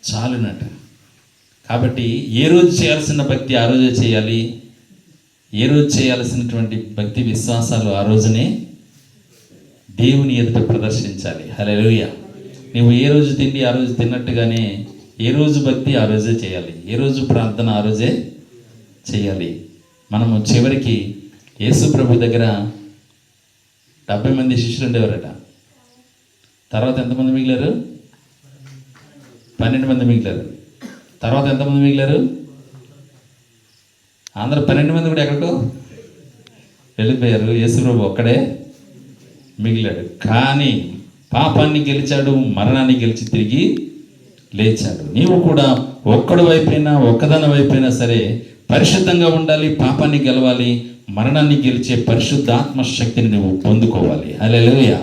చాలునట. కాబట్టి ఏ రోజు చేయాల్సిన భక్తి ఆ రోజే చేయాలి, ఏ రోజు చేయాల్సినటువంటి భక్తి విశ్వాసాలు ఆ రోజునే దేవుని ఎదుట ప్రదర్శించాలి. హల్లెలూయా. నువ్వు ఏ రోజు తిండి ఆ రోజు తిన్నట్టుగానే ఏ రోజు భక్తి ఆ రోజే చేయాలి, ఏ రోజు ప్రార్థన ఆ రోజే చేయాలి. మనము చివరికి యేసు ప్రభు దగ్గర 70 మంది శిష్యులు ఉండేవారట. తర్వాత ఎంతమంది మిగిలారు? 12 మంది మిగిలారు. తర్వాత ఎంతమంది మిగిలారు? అందరూ 12 మంది కూడా ఎక్కడికో వెళ్ళిపోయారు. యేసు ప్రభు ఒక్కడే మిగిలాడు. కానీ పాపాన్ని గెలిచాడు, మరణాన్ని గెలిచి తిరిగి లేచాడు. నీవు కూడా ఒక్కడు వైపైనా ఒక్కదాని వైపైనా సరే పరిశుద్ధంగా ఉండాలి, పాపాన్ని గెలవాలి, మరణాన్ని గెలిచే పరిశుద్ధాత్మ శక్తిని నువ్వు పొందుకోవాలి. హల్లెలూయా.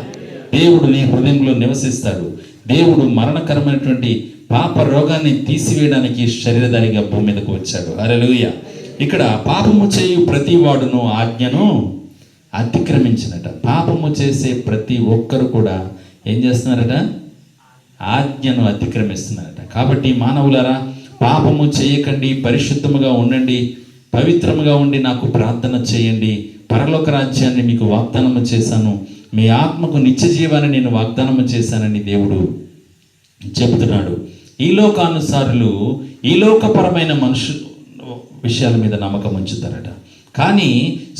దేవుడు నీ హృదయంలో నివసిస్తాడు. దేవుడు మరణకరమైనటువంటి పాప రోగాన్ని తీసివేయడానికి శరీరధారిగా భూమి మీదకు వచ్చాడు. హల్లెలూయా. ఇక్కడ పాపము చేయు ప్రతి వాడును ఆజ్ఞను అతిక్రమించినట. పాపము చేసే ప్రతి ఒక్కరు కూడా ఏం చేస్తున్నారట? ఆజ్ఞను అతిక్రమిస్తున్నారట. కాబట్టి మానవులారా, పాపము చేయకండి, పరిశుద్ధముగా ఉండండి, పవిత్రముగా ఉండి నాకు ప్రార్థన చేయండి. పరలోక రాజ్యాన్ని మీకు వాగ్దానము చేశాను, మీ ఆత్మకు నిత్య జీవాన్ని నేను వాగ్దానము చేశానని దేవుడు చెబుతున్నాడు. ఈ లోకానుసారులు ఈ లోకపరమైన విషయాల మీద నమ్మకం ఉంచుతారట. కానీ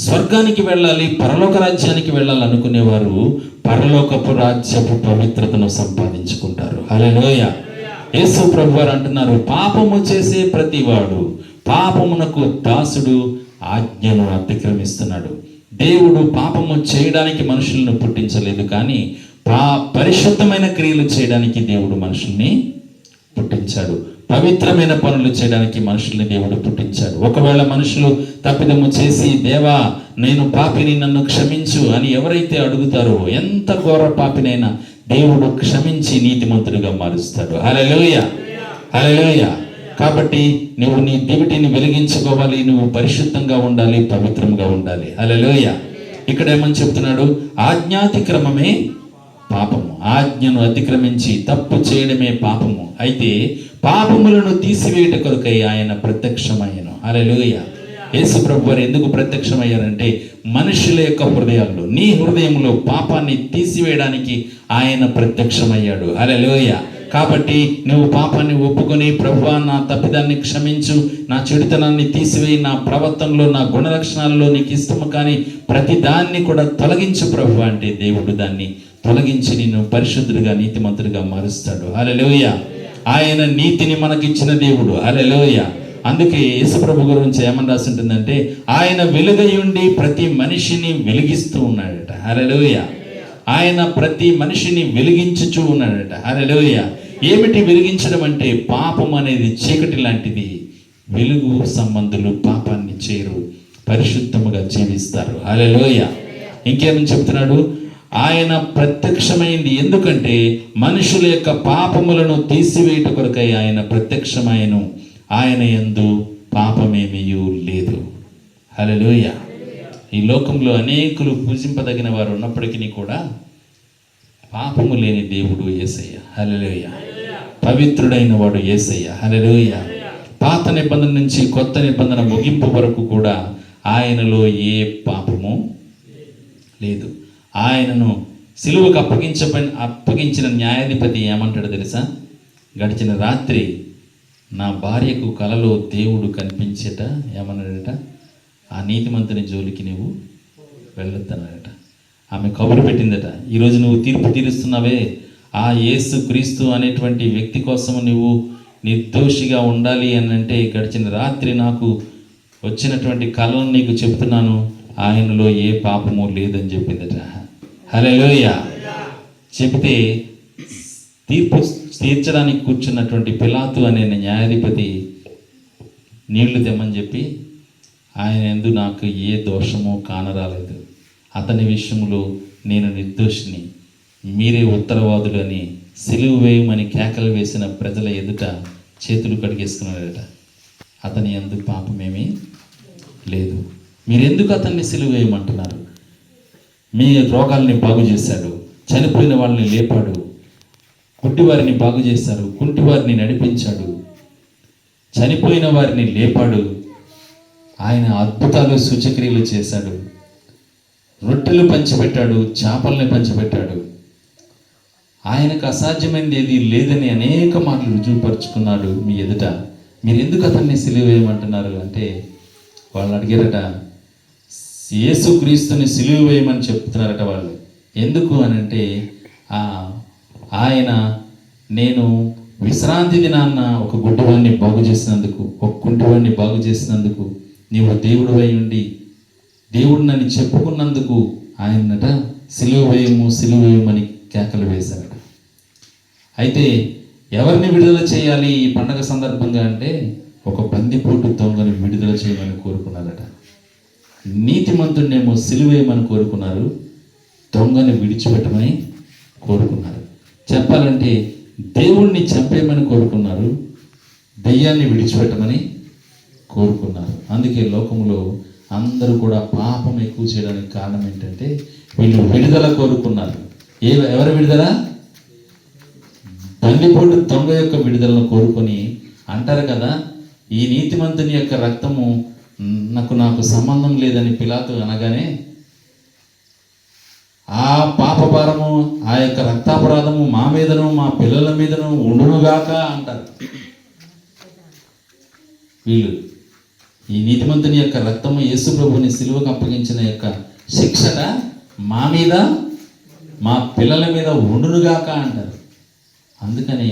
స్వర్గానికి వెళ్ళాలి, పరలోక రాజ్యానికి వెళ్ళాలి అనుకునేవారు పరలోకపు రాజ్యపు పవిత్రతను సంపాదించుకుంటారు. హల్లెలూయా. యేసు ప్రభువారు అంటున్నారు, పాపము చేసే ప్రతివాడు పాపమునకు దాసుడు, ఆజ్ఞను అతిక్రమిస్తున్నాడు. దేవుడు పాపము చేయడానికి మనుషులను పుట్టించలేదు, కానీ పరిశుద్ధమైన క్రియలు చేయడానికి దేవుడు మనుషుల్ని పుట్టించాడు. పవిత్రమైన పనులు చేయడానికి మనుషుల్ని దేవుడు పుట్టించాడు. ఒకవేళ మనుషులు తప్పిదము చేసి, దేవా నేను పాపిని, నన్ను క్షమించు అని ఎవరైతే అడుగుతారో, ఎంత ఘోర పాపినైనా దేవుడు క్షమించి నీతిమంతుడిగా మారుస్తాడు. హల్లెలూయా, హల్లెలూయా. కాబట్టి నువ్వు నీ దివిటిని వెలిగించుకోవాలి, నువ్వు పరిశుద్ధంగా ఉండాలి, పవిత్రంగా ఉండాలి. హల్లెలూయా. ఇక్కడ ఏమని చెప్తున్నాడు? ఆజ్ఞాతిక్రమమే పాపము. ఆజ్ఞను అతిక్రమించి తప్పు చేయడమే పాపము. అయితే పాపములను తీసివేయట కొరకై ఆయన ప్రత్యక్షమయ్యను. హల్లెలూయా. యేసు ప్రభు వారు ఎందుకు ప్రత్యక్షమయ్యారంటే, మనుషుల యొక్క హృదయాల్లో, నీ హృదయంలో పాపాన్ని తీసివేయడానికి ఆయన ప్రత్యక్షమయ్యాడు. హల్లెలూయా. కాబట్టి నువ్వు పాపాన్ని ఒప్పుకొని, ప్రభువా నా తప్పిదాన్ని క్షమించు, నా చెడుతనాన్ని తీసివేయి, నా ప్రవర్తనలో, నా గుణలక్షణాలలో నీకు ఇష్టము కానీ ప్రతి దాన్ని కూడా తొలగించు ప్రభు అంటే, దేవుడు దాన్ని తొలగించి నిన్ను పరిశుద్ధుడిగా, నీతిమంతుడిగా మారుస్తాడు. హల్లెలూయా. ఆయన నీతిని మనకిచ్చిన దేవుడు. హల్లెలూయా. అందుకే యేసుప్రభు గురించి ఏమని రాసి ఉంటుందంటే, ఆయన వెలుగై ఉండి ప్రతి మనిషిని వెలిగిస్తూ ఉన్నాడట. హల్లెలూయా. ఆయన ప్రతి మనిషిని వెలిగించుచూ ఉన్నాడట. హల్లెలూయా. ఏమిటి వెలిగించడం అంటే, పాపం అనేది చీకటి లాంటిది. వెలుగు సంబంధులు పాపాన్ని చేయరు, పరిశుద్ధముగా జీవిస్తారు. హల్లెలూయా. ఇంకేమని చెప్తున్నాడు? ఆయన ప్రత్యక్షమైంది ఎందుకంటే మనుషుల యొక్క పాపములను తీసివేయట కొరకై ఆయన ప్రత్యక్షమైనను, ఆయన యందు పాపమేమీ లేదు. హల్లెలూయా. ఈ లోకంలో అనేకులు పూజింపదగిన వారు ఉన్నప్పటికీ కూడా పాపము లేని దేవుడు యేసయ్య. హల్లెలూయా. పవిత్రుడైన వాడు యేసయ్య. హల్లెలూయా. పాత నిబంధన నుంచి కొత్త నిబంధన ముగింపు వరకు కూడా ఆయనలో ఏ పాపము లేదు. ఆయనను సిలువకు అప్పగించిన న్యాయాధిపతి ఏమంటాడు తెలుసా? గడిచిన రాత్రి నా భార్యకు కలలో దేవుడు కనిపించేట ఏమన్నాడట? ఆ నీతిమంతుని జోలికి నువ్వు వెళ్ళొద్దన్నాడట. ఆమె కబురు పెట్టిందట, ఈరోజు నువ్వు తీర్పు తీరుస్తున్నావే, ఆ యేసు క్రీస్తు అనేటువంటి వ్యక్తి కోసం నువ్వు నిర్దోషిగా ఉండాలి అని అంటే, గడిచిన రాత్రి నాకు వచ్చినటువంటి కళను నీకు చెప్తున్నాను, ఆయనలో ఏ పాపము లేదని చెప్పిందట. హల్లెలూయా. చెబితే తీర్పు తీర్చడానికి కూర్చున్నటువంటి పిలాతు అనే న్యాయాధిపతి నీళ్లు తెమ్మని చెప్పి, ఆయన యందు నాకు ఏ దోషమో కానరాలేదు, అతని విషయంలో నేను నిర్దోషిని, మీరే ఉత్తరవాదులు అని సిలువ వేయమని కేకలు వేసిన ప్రజల ఎదుట చేతులు కడిగేసుకున్నాడట. అతని యందు పాపమేమీ లేదు. మీరెందుకు అతన్ని సిలువ వేయమంటున్నారు? మీ రోగాల్ని బాగు చేశాడు, చనిపోయిన వాళ్ళని లేపాడు, గుడ్డివారిని బాగు చేశారు, కుంటివారిని నడిపించాడు, చనిపోయిన వారిని లేపాడు. ఆయన అద్భుతాలు సూచక్రియలు చేశాడు. రొట్టెలు పంచిపెట్టాడు, చేపల్ని పంచిపెట్టాడు. ఆయనకు అసాధ్యమైనది ఏది లేదని అనేక మాటలు రుజువుపరుచుకున్నాడు మీ ఎదుట. మీరు ఎందుకు అతన్ని సిలువ వేయమంటున్నారు అంటే వాళ్ళు అడిగారట, యేసుక్రీస్తుని సిలువ వేయమని చెప్తున్నారట వాళ్ళు. ఎందుకు అని అంటే ఆయన నేను విశ్రాంతి దినాన్న ఒక గుడ్డివాడిని బాగు చేసినందుకు, ఒక కుంటివాడిని బాగు చేసినందుకు, నీవు దేవుడు అయి ఉండి దేవుడు నన్ను చెప్పుకున్నందుకు ఆయనట సిలువ వేయమని కేకలు వేశారట. అయితే ఎవరిని విడుదల చేయాలి ఈ పండగ సందర్భంగా అంటే ఒక బందిపోటు దొంగని విడుదల చేయమని కోరుకున్నారట. నీతిమంతుడినేమో సిలువ వేయమని కోరుకున్నారు, దొంగని విడిచిపెట్టమని కోరుకున్నారు. చెప్పాలంటే దేవుణ్ణి చంపేయమని కోరుకున్నారు, దెయ్యాన్ని విడిచిపెట్టమని కోరుకున్నారు. అందుకే లోకంలో అందరూ కూడా పాపం ఎక్కువ చేయడానికి కారణం ఏంటంటే వీళ్ళు విడుదల కోరుకున్నారు. ఎవరి విడుదల? బందిపోటు దొంగ యొక్క విడుదలను కోరుకొని అంటారు కదా, ఈ నీతిమంతుని యొక్క రక్తము నాకు సంబంధం లేదని పిలాతు అనగానే ఆ పాపభారము, ఆ యొక్క రక్తాపరాధము మా మీదను మా పిల్లల మీదను ఉండునుగాక అంటారు వీళ్ళు. ఈ నీతిమంతుని యొక్క రక్తము యేసు ప్రభుని సిలువకు అప్పగించిన యొక్క శిక్షట మా మీద మా పిల్లల మీద ఉండునుగాక అంటారు. అందుకని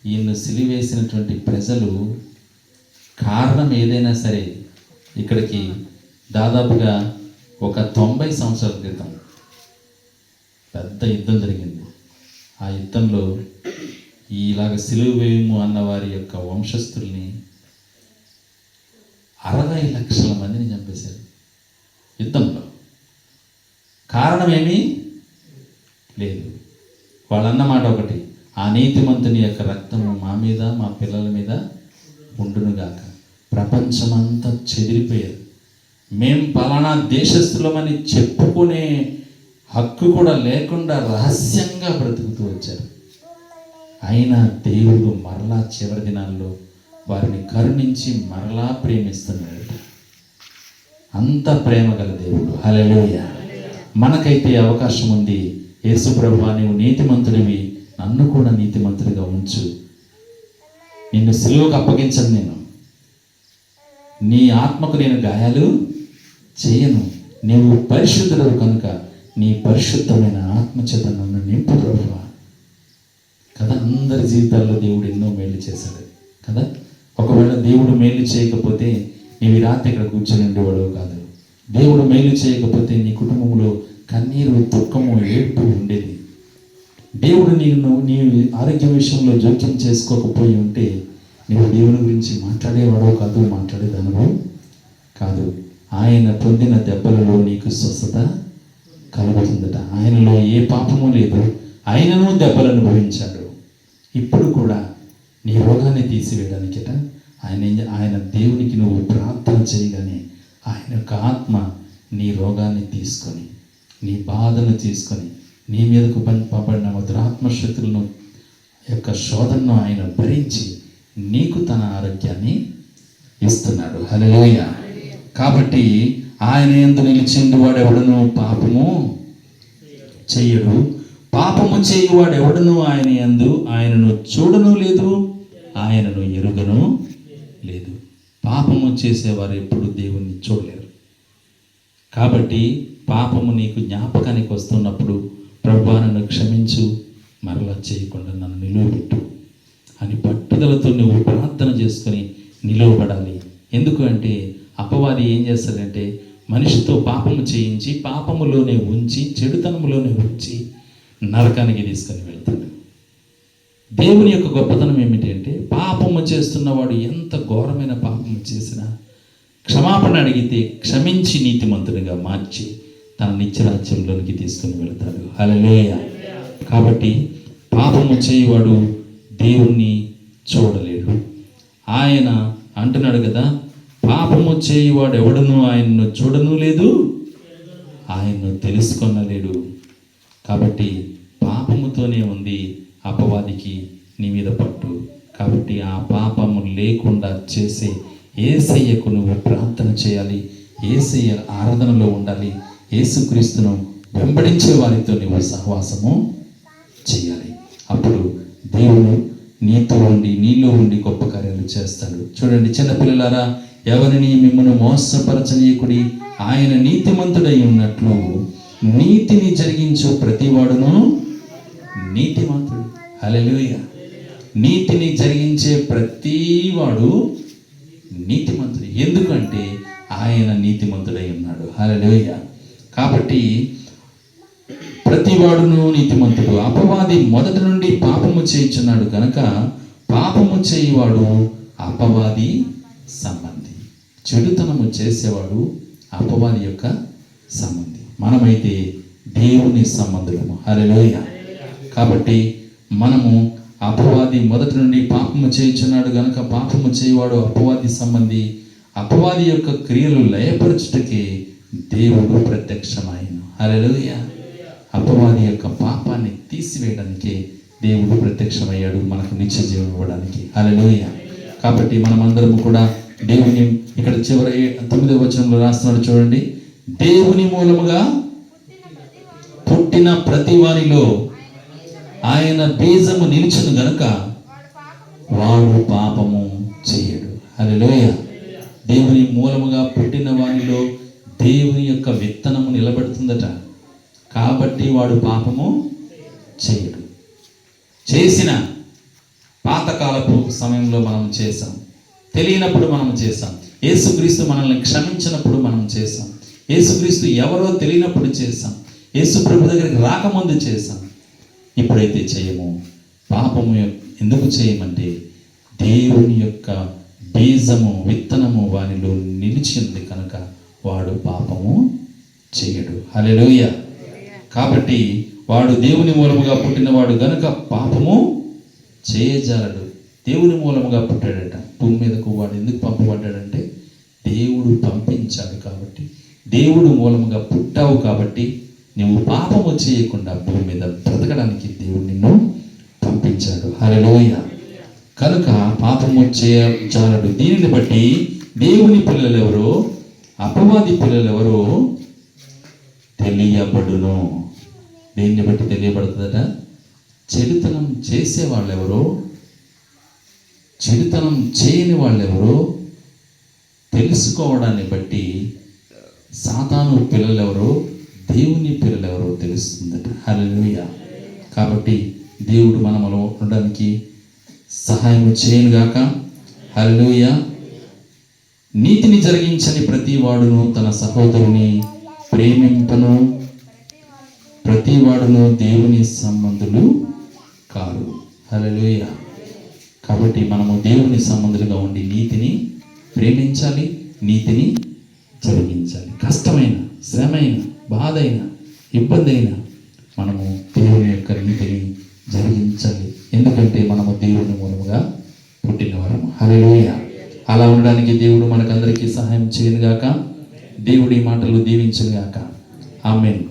ఈయన్ను సిలివేసినటువంటి ప్రజలు కారణం ఏదైనా సరే, ఇక్కడికి దాదాపుగా ఒక 90 సంవత్సరాల క్రితం పెద్ద యుద్ధం జరిగింది. ఆ యుద్ధంలో ఇలాగ సిలువ వేయము అన్న వారి యొక్క వంశస్థుల్ని 60 లక్షల మందిని చంపేశారు యుద్ధంలో. కారణం ఏమీ లేదు. వాళ్ళన్నమాట ఒకటి, ఆ నీతిమంతుని యొక్క రక్తము మా మీద మా పిల్లల మీద ఉండునుగాక. ప్రపంచమంతా చెదిరిపోయారు. మేం పలానా దేశస్థులమని చెప్పుకునే హక్కు కూడా లేకుండా రహస్యంగా బ్రతుకుతూ వచ్చారు. అయినా దేవుడు మరలా చివరి దినాల్లో వారిని కరుణించి మరలా ప్రేమిస్తున్నాడు. అంత ప్రేమ గల దేవుడు. హల్లెలూయా. మనకైతే అవకాశం ఉంది. యేసు ప్రభువా, నీవు నీతిమంతుడివి, నన్ను కూడా నీతిమంతుడిగా ఉంచు. నిన్ను సిలువకు అప్పగించను, నేను నీ ఆత్మకు నేను గాయాలు చేయను. నీవు పరిశుద్ధుడవు కనుక నీ పరిశుద్ధమైన ఆత్మచేత నన్ను నింపు ప్రభువా కదా. అందరి జీవితాల్లో దేవుడు ఎన్నో మేలు చేశాడు కదా. ఒకవేళ దేవుడు మేలు చేయకపోతే నీవు ఈ రాత్రి ఇక్కడ కూర్చొని ఉండేవాడు కాదు. దేవుడు మేలు చేయకపోతే నీ కుటుంబంలో కన్నీరు, దుఃఖము, ఏడుపు ఉండేది. దేవుడు నీ ఆరోగ్య విషయంలో జోక్యం చేసుకోకపోయి ఉంటే నీవు దేవుని గురించి మాట్లాడేవాడో కాదు, మాట్లాడేదనుభవం కాదు. ఆయన పొందిన దెబ్బలలో నీకు స్వస్థత కలుగుతుందట. ఆయనలో ఏ పాపము లేదు, ఆయనను దెబ్బలు అనుభవించాడు. ఇప్పుడు కూడా నీ రోగాన్ని తీసివేయడానికిట ఆయన దేవునికి నువ్వు ప్రార్థన చేయగానే ఆయన యొక్క ఆత్మ నీ రోగాన్ని తీసుకొని, నీ బాధను తీసుకొని, నీ మీదకు పంపబడిన దురాత్మశక్తులను యొక్క శోధనను ఆయన భరించి నీకు తన ఆరోగ్యాన్ని ఇస్తున్నాడు. హల్లెలూయా. కాబట్టి ఆయన యందు నిలిచిండు వాడెవడను పాపము చెయ్యడు, పాపము చేయువాడు ఎవడను ఆయన యందు ఆయనను చూడను లేదు, ఆయనను ఎరుగను లేదు. పాపము చేసేవారు ఎప్పుడు దేవుణ్ణి చూడలేరు. కాబట్టి పాపము నీకు జ్ఞాపకానికి వస్తున్నప్పుడు ప్రభువా నన్ను క్షమించు, మరలా చేయకుండా నన్ను నిలువబెట్టు అని పట్టుదలతో నువ్వు ప్రార్థన చేసుకొని నిలువబడాలి. ఎందుకు అంటే అపవాది ఏం చేస్తాడంటే మనిషితో పాపము చేయించి పాపములోనే ఉంచి చెడుతనములోనే ఉంచి నరకానికి తీసుకొని వెళ్తాడు. దేవుని యొక్క గొప్పతనం ఏమిటి అంటే పాపము చేస్తున్నవాడు ఎంత ఘోరమైన పాపము చేసినా క్షమాపణ అడిగితే క్షమించి నీతిమంతుడిగా మార్చి తన నిత్యరాజ్యంలోనికి తీసుకొని వెళ్తాడు. హల్లెలూయా. కాబట్టి పాపము చేయవాడు దేవుణ్ణి చూడలేడు. ఆయన అంటున్నాడు కదా, పాపము చేయువాడు ఎవడను ఆయన్ను చూడను లేదు, ఆయన్ను తెలుసుకొనలేడు. కాబట్టి పాపముతోనే ఉంది అపవాదికి నీ మీద పట్టు. కాబట్టి ఆ పాపము లేకుండా చేసే యేసయ్యకు నువ్వు ప్రార్థన చేయాలి, యేసయ్య ఆరాధనలో ఉండాలి, యేసుక్రీస్తును వెంబడించే వారితో నువ్వు సహవాసము చేయాలి. అప్పుడు దేవుడు నీతో ఉండి నీలో ఉండి గొప్ప కార్యాలు చేస్తాడు. చూడండి చిన్నపిల్లలారా, ఎవరిని మిమ్మల్ని మోసపరచనీయకుడి, ఆయన నీతిమంతుడై ఉన్నట్లు నీతిని జరిగించు ప్రతివాడును నీతిమంతుడు. హల్లెలూయా. నీతిని జరిగించే ప్రతివాడు నీతిమంతుడు, ఎందుకంటే ఆయన నీతిమంతుడై ఉన్నాడు. హల్లెలూయా. కాబట్టి ప్రతివాడును నీతిమంతుడు. అపవాది మొదటి నుండి పాపము చేయుచున్నాడు కనుక పాపము చేయువాడు అపవాది సంబంధి. చెడుతనము చేసేవాడు అపవాది యొక్క సంబంధి. మనమైతే దేవుని సంబంధులము. హల్లెలూయా. కాబట్టి మనము అపవాది మొదటి నుండి పాపము చేయుచున్నాడు కనుక పాపము చేయువాడు అపవాది సంబంధి. అపవాది యొక్క క్రియలు లయపరచుటకే దేవుడు ప్రత్యక్షమాయను. హల్లెలూయా. అపవాది యొక్క పాపాన్ని తీసివేయడానికి దేవుడు ప్రత్యక్షమయ్యాడు, మనకు నిత్య జీవం ఇవ్వడానికి. హల్లెలూయా. కాబట్టి మనమందరము కూడా దేవుని, ఇక్కడ చివరి 9వ వచనంలో రాస్తున్నాడు చూడండి, దేవుని మూలముగా పుట్టిన ప్రతి వారిలో ఆయన బీజము నిలిచును గనుక వాడు పాపము చేయడు. హల్లెలూయా. దేవుని మూలముగా పుట్టిన వారిలో దేవుని యొక్క విత్తనము నిలబడుతుందట, కాబట్టి వాడు పాపము చేయడు. చేసిన పాతకాలపు సమయంలో మనం చేసాం, తెలియనప్పుడు మనం చేసాం, యేసుక్రీస్తు మనల్ని క్షమించినప్పుడు మనం చేసాం, యేసుక్రీస్తు ఎవరో తెలియనప్పుడు చేసాం, యేసు ప్రభు దగ్గరికి రాకముందు చేసాం. ఇప్పుడైతే చేయము. పాపము ఎందుకు చేయమంటే దేవుని యొక్క బీజము విత్తనము వానిలో నిలిచింది కనుక వాడు పాపము చేయడు. హల్లెలూయా. కాబట్టి వాడు దేవుని మూలముగా పుట్టినవాడు గనుక పాపము చేయజాలడు. దేవుని మూలముగా పుట్టాడట భూమి మీదకు. వాడు ఎందుకు పంపబడ్డాడంటే దేవుడు పంపించాడు కాబట్టి, దేవుడు మూలముగా పుట్టావు కాబట్టి నువ్వు పాపము చేయకుండా భూమి మీద బ్రతకడానికి దేవుడు నిన్ను పంపించాడు. హల్లెలూయా. కనుక పాపము చేయజాలడు. దీనిని బట్టి దేవుని పిల్లలు ఎవరో అపవాది పిల్లలు ఎవరో తెలియబడును. దేన్ని బట్టి తెలియబడుతుందట? చెడుతనం చేసే వాళ్ళెవరో, చెడుతనం చేయని వాళ్ళెవరో తెలుసుకోవడాన్ని బట్టి సాతాను పిల్లలెవరో దేవుని పిల్లలెవరో తెలుస్తుందట. హల్లెలూయా. కాబట్టి దేవుడు మనలో ఉండడానికి సహాయం చేయనుగాక. హల్లెలూయా. నీతిని జరిగించని ప్రతి వాడును తన సహోదరుని ప్రేమింపను, ప్రతి వాడును దేవుని సంబంధులు కారు. హల్లెలూయా. కాబట్టి మనము దేవుని సంబంధులుగా ఉండి నీతిని ప్రేమించాలి, నీతిని జరిగించాలి. కష్టమైన, శ్రమైన, బాధైన, ఇబ్బంది అయినా మనము దేవుని యొక్క నీతిని జరిగించాలి. ఎందుకంటే మనము దేవుని మూలముగా పుట్టినవారము. హల్లెలూయా. అలా ఉండడానికి దేవుడు మనకందరికీ సహాయం చేయనుగాక. దేవుడి మాటలు దీవించునుగాక. ఆమేన్.